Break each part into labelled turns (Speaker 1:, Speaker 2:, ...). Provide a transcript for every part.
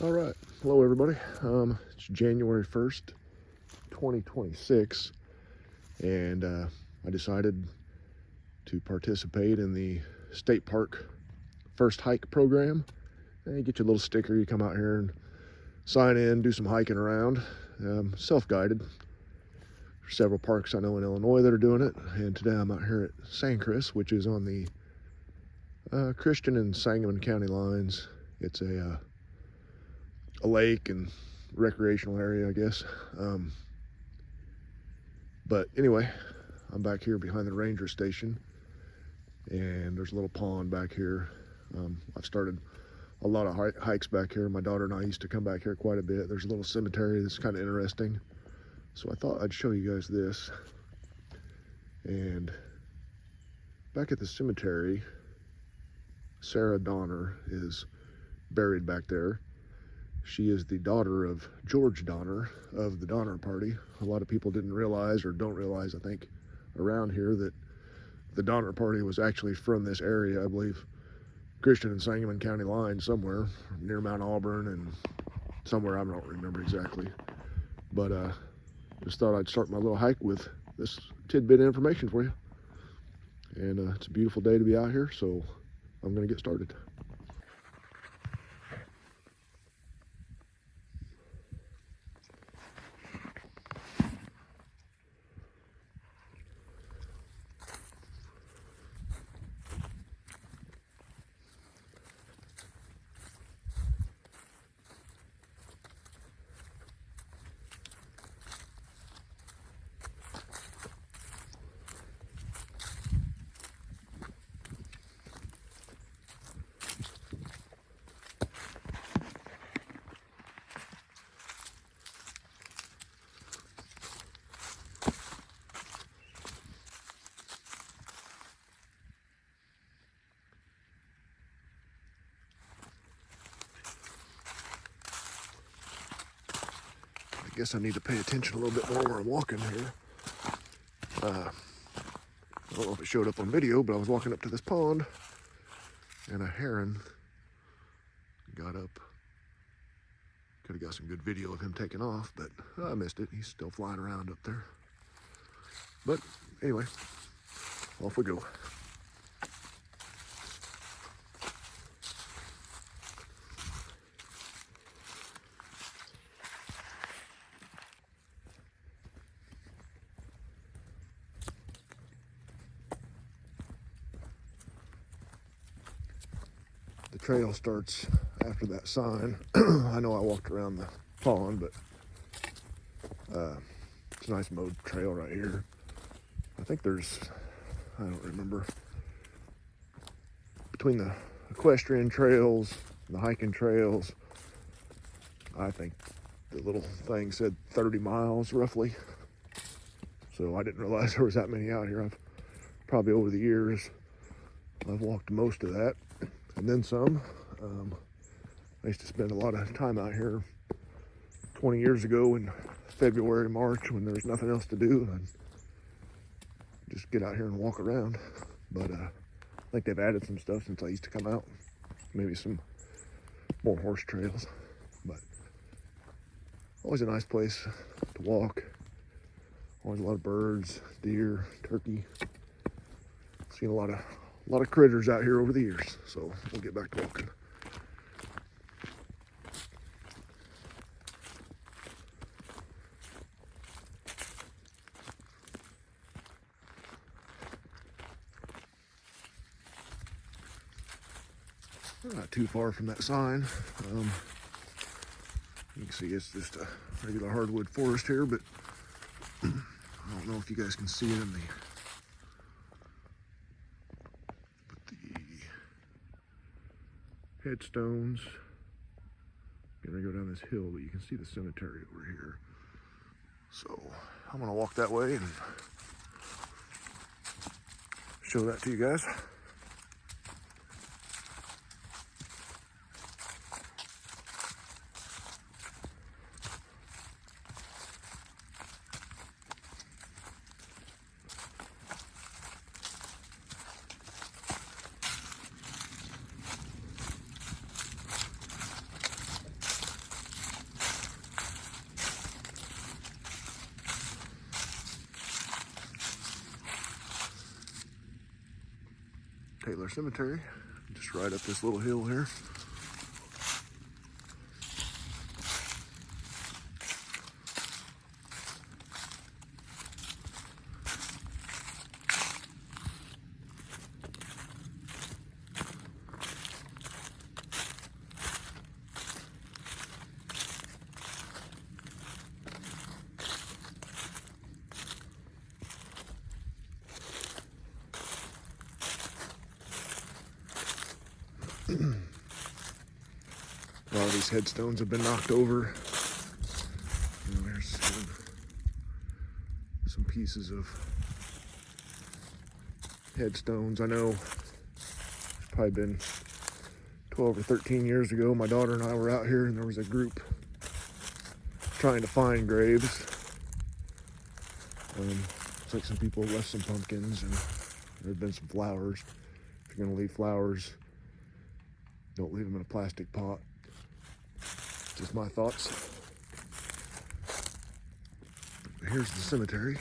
Speaker 1: All right, hello everybody. It's January 1st, 2026, and I decided to participate in the state park first hike program. And you get your little sticker, you come out here and sign in, do some hiking around, self-guided. There's several parks I know in Illinois that are doing it, and today I'm out here at Sangchris, which is on the Christian and Sangamon County lines. It's a lake and recreational area, I guess. But anyway, I'm back here behind the ranger station, and there's a little pond back here. I've started a lot of hikes back here. My daughter and I used to come back here quite a bit. There's a little cemetery that's kind of interesting, so I thought I'd show you guys this. And back at the cemetery, Sarah Donner is buried back there. She is the daughter of George Donner of the Donner Party. A lot of people didn't realize, or don't realize, I think, around here, that the Donner Party was actually from this area. I believe Christian and Sangamon County line, somewhere near Mount Auburn and somewhere, I don't remember exactly. But just thought I'd start my little hike with this tidbit of information for you. And it's a beautiful day to be out here, so I'm going to get started. I guess I need to pay attention a little bit more where I'm walking here. I don't know if it showed up on video, but I was walking up to this pond, and a heron got up. Could have got some good video of him taking off, but I missed it. He's still flying around up there. But anyway, off we go. The trail starts after that sign. I know I walked around the pond, but it's a nice mowed trail right here. I think there's, I don't remember, between the equestrian trails and the hiking trails, I think the little thing said 30 miles roughly. So I didn't realize there was that many out here. I've probably over the years, I've walked most of that. And then some. I used to spend a lot of time out here 20 years ago in February, March, when there was nothing else to do. And I'd just get out here and walk around. But I think they've added some stuff since I used to come out. Maybe some more horse trails. But always a nice place to walk. Always a lot of birds, deer, turkey. Seen a lot of critters out here over the years, so we'll get back to walking. Not too far from that sign. You can see it's just a regular hardwood forest here, but I don't know if you guys can see it in the headstones. Gonna go down this hill, but you can see the cemetery over here. So I'm gonna walk that way and show that to you guys. Taylor Cemetery, just right up this little hill here. A lot of these headstones have been knocked over. There's some pieces of headstones. I know it's probably been 12 or 13 years ago. My daughter and I were out here and there was a group trying to find graves. Looks like some people left some pumpkins and there had been some flowers. If you're gonna leave flowers, don't leave them in a plastic pot. Just my thoughts. Here's the cemetery.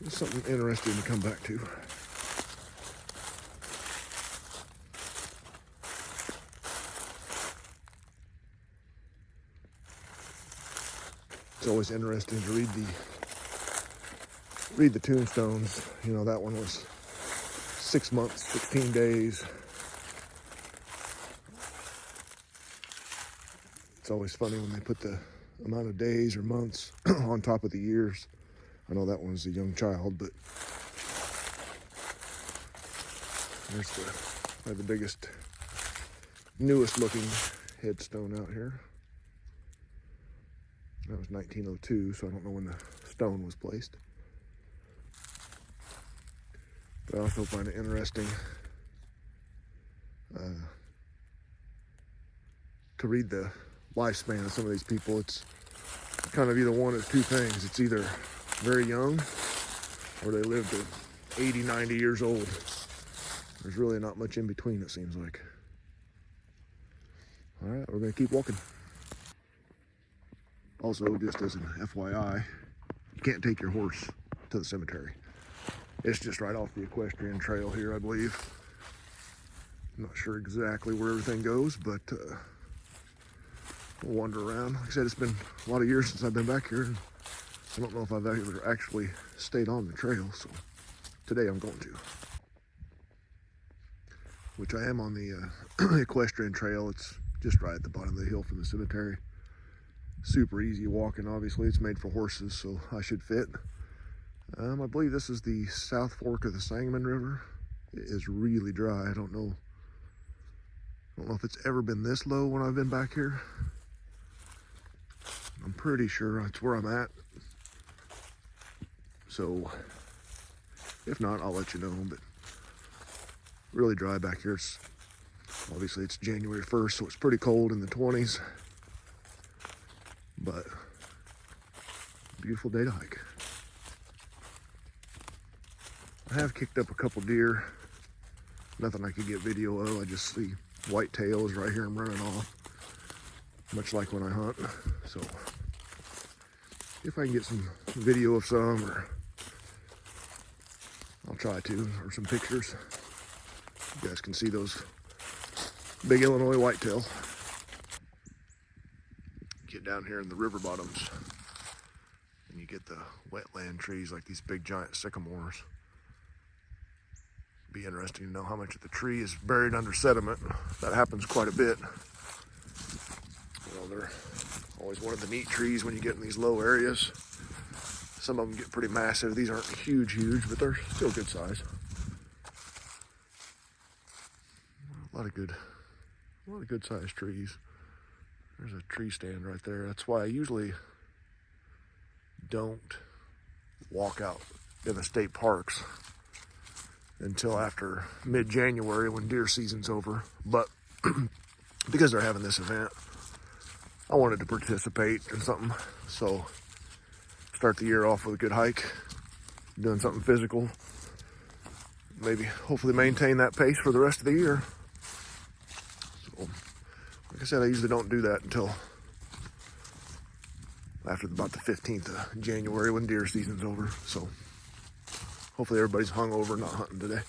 Speaker 1: There's something interesting to come back to. It's always interesting to read the tombstones. You know, that one was 6 months, 16 days. It's always funny when they put the amount of days or months on top of the years. I know that one was a young child, but there's probably the biggest, newest looking headstone out here. That was 1902, so I don't know when the stone was placed. But I also find it interesting to read the lifespan of some of these people. It's kind of either one of two things. It's either very young or they live to 80, 90 years old. There's really not much in between, it seems like. All right, we're gonna keep walking. Also, just as an FYI, you can't take your horse to the cemetery. It's just right off the equestrian trail here, I believe. I'm not sure exactly where everything goes, but we'll wander around. Like I said, it's been a lot of years since I've been back here. And I don't know if I've ever actually stayed on the trail, so today I'm going to. Which I am on the equestrian trail. It's just right at the bottom of the hill from the cemetery. Super easy walking, obviously. It's made for horses, so I should fit. I believe this is the South Fork of the Sangamon River. It is really dry. I don't know if it's ever been this low when I've been back here. I'm pretty sure that's where I'm at. So, if not, I'll let you know, but really dry back here. Obviously it's January 1st, so it's pretty cold in the 20s. But, beautiful day to hike. I have kicked up a couple deer. Nothing I could get video of. I just see white tails right here. I'm running off. Much like when I hunt. So, if I can get some video of some, or I'll try to, or some pictures. You guys can see those big Illinois whitetail. Get down here in the river bottoms and you get the wetland trees like these big giant sycamores. Be interesting to know how much of the tree is buried under sediment. That happens quite a bit. You know, they're always one of the neat trees when you get in these low areas. Some of them get pretty massive. These aren't huge, but they're still good size. A lot of good sized trees. There's a tree stand right there. That's why I usually don't walk out in the state parks until after mid-January when deer season's over. But because they're having this event, I wanted to participate in something. So start the year off with a good hike, doing something physical. Maybe hopefully maintain that pace for the rest of the year. So Like I said, I usually don't do that until after about the 15th of January when deer season's over. So hopefully everybody's hungover and not hunting today.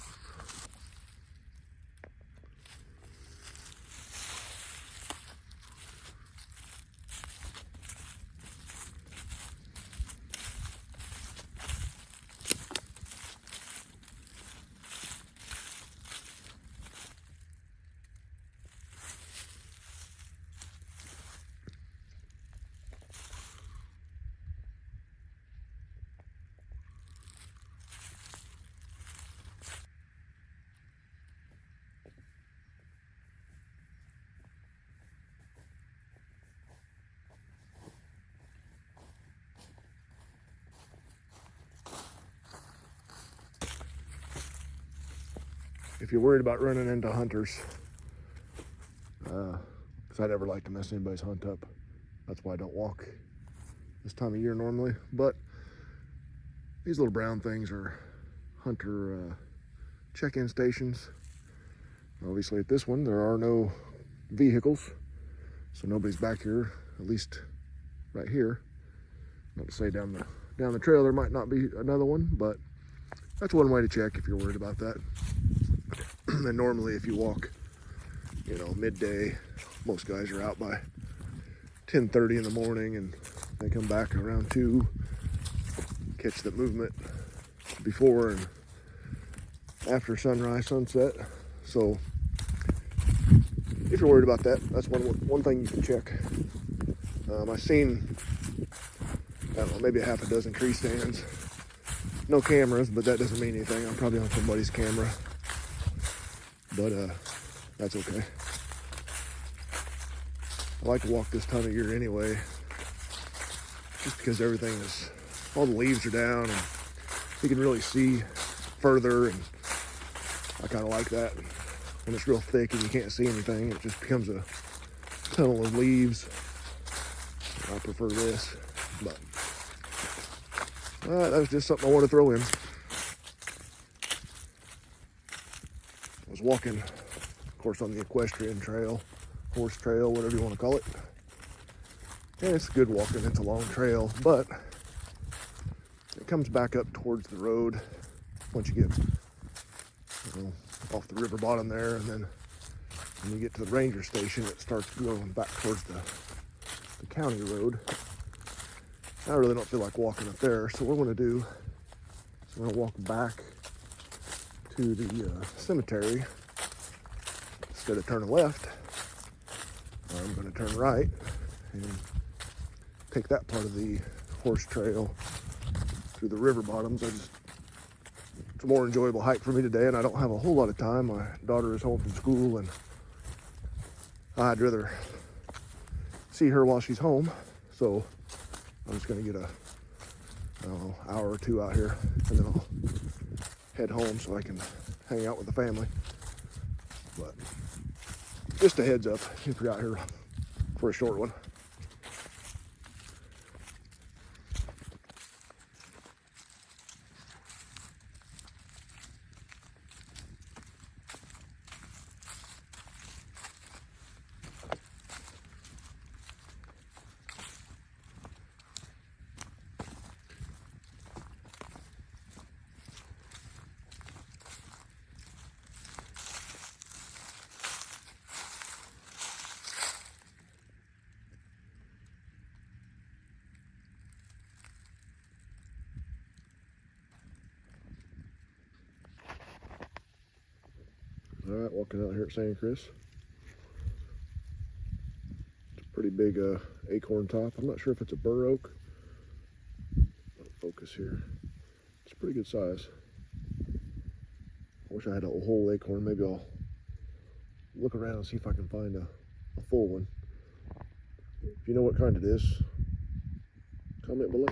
Speaker 1: If you're worried about running into hunters, because I never like to mess anybody's hunt up. That's why I don't walk this time of year normally. But these little brown things are hunter check-in stations. Obviously at this one, there are no vehicles, so nobody's back here, at least right here. Not to say down the trail there might not be another one, but that's one way to check if you're worried about that. And normally if you walk, midday, most guys are out by 10:30 in the morning, and they come back around 2, catch the movement before and after sunrise, sunset. So if you're worried about that, that's one thing you can check. I've seen, I don't know, maybe a half a dozen tree stands. No cameras, but that doesn't mean anything. I'm probably on somebody's camera, but that's okay. I like to walk this time of year anyway, just because all the leaves are down and you can really see further, and I kind of like that. When it's real thick and you can't see anything, it just becomes a tunnel of leaves. I prefer this, but that was just something I want to throw in. I was walking, of course, on the equestrian trail, horse trail, whatever you want to call it. And it's good walking. It's a long trail, but it comes back up towards the road once you get off the river bottom there, and then when you get to the ranger station, it starts going back towards the county road. I really don't feel like walking up there, so what I'm going to do is I'm going to walk back to the cemetery. Instead of turning left, I'm going to turn right and take that part of the horse trail through the river bottoms. It's a more enjoyable hike for me today, and I don't have a whole lot of time. My daughter is home from school, and I'd rather see her while she's home. So I'm just going to get an hour or 2 out here, and then I'll head home so I can hang out with the family. But just a heads up if you're out here for a short one. All right, walking out here at Sangchris. It's a pretty big acorn top. I'm not sure if it's a bur oak. I'll focus here. It's a pretty good size. I wish I had a whole acorn. Maybe I'll look around and see if I can find a full one. If you know what kind it is, comment below.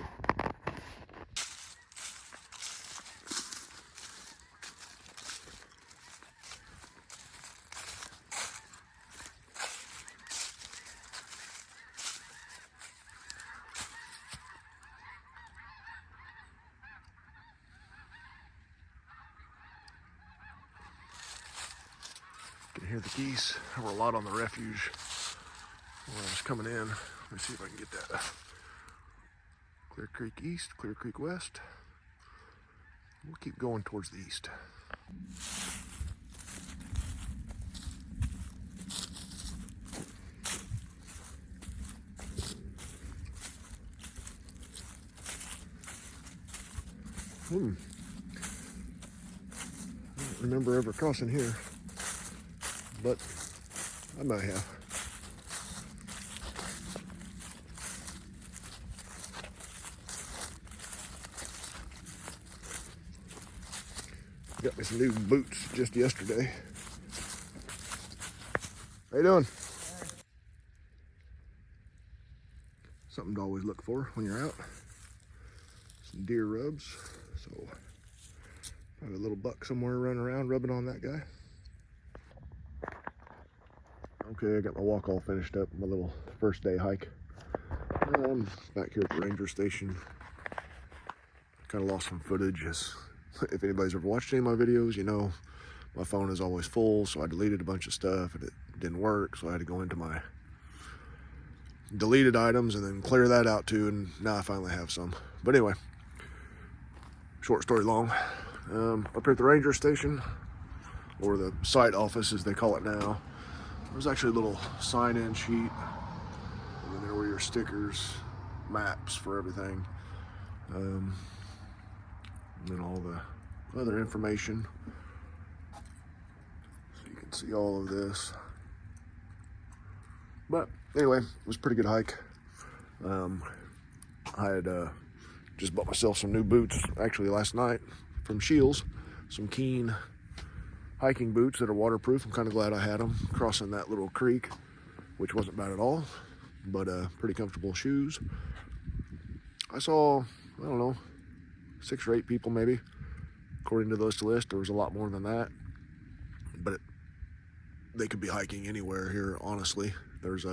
Speaker 1: You can hear the geese. There were a lot on the refuge When I was coming in, let me see if I can get that. Clear Creek East, Clear Creek West. We'll keep going towards the east. I don't remember ever crossing here, but I might have. Got me some new boots just yesterday. How you doing? Something to always look for when you're out. Some deer rubs. So, probably a little buck somewhere running around rubbing on that guy. Okay, I got my walk all finished up, my little first day hike. Back here at the ranger station. Kind of lost some footage. If anybody's ever watched any of my videos, you know my phone is always full, so I deleted a bunch of stuff and it didn't work, so I had to go into my deleted items and then clear that out too, and now I finally have some. But anyway, short story long, up here at the ranger station, or the site office as they call it now, there's actually a little sign-in sheet, and then there were your stickers, maps for everything, and then all the other information, so you can see all of this. But anyway, it was a pretty good hike. I had just bought myself some new boots actually last night from Shields, some Keen hiking boots that are waterproof. I'm kind of glad I had them crossing that little creek, which wasn't bad at all, but pretty comfortable shoes. I saw, I don't know, 6 or 8 people maybe, according to this list. There was a lot more than that, but they could be hiking anywhere here, honestly. There's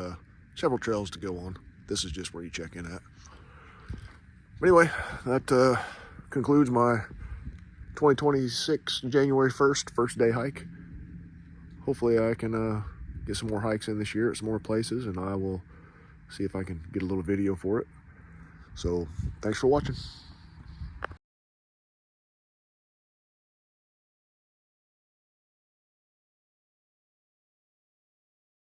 Speaker 1: several trails to go on. This is just where you check in at. But anyway, that concludes my 2026 January 1st first day hike. Hopefully I can get some more hikes in this year at some more places, and I will see if I can get a little video for it. So thanks for watching.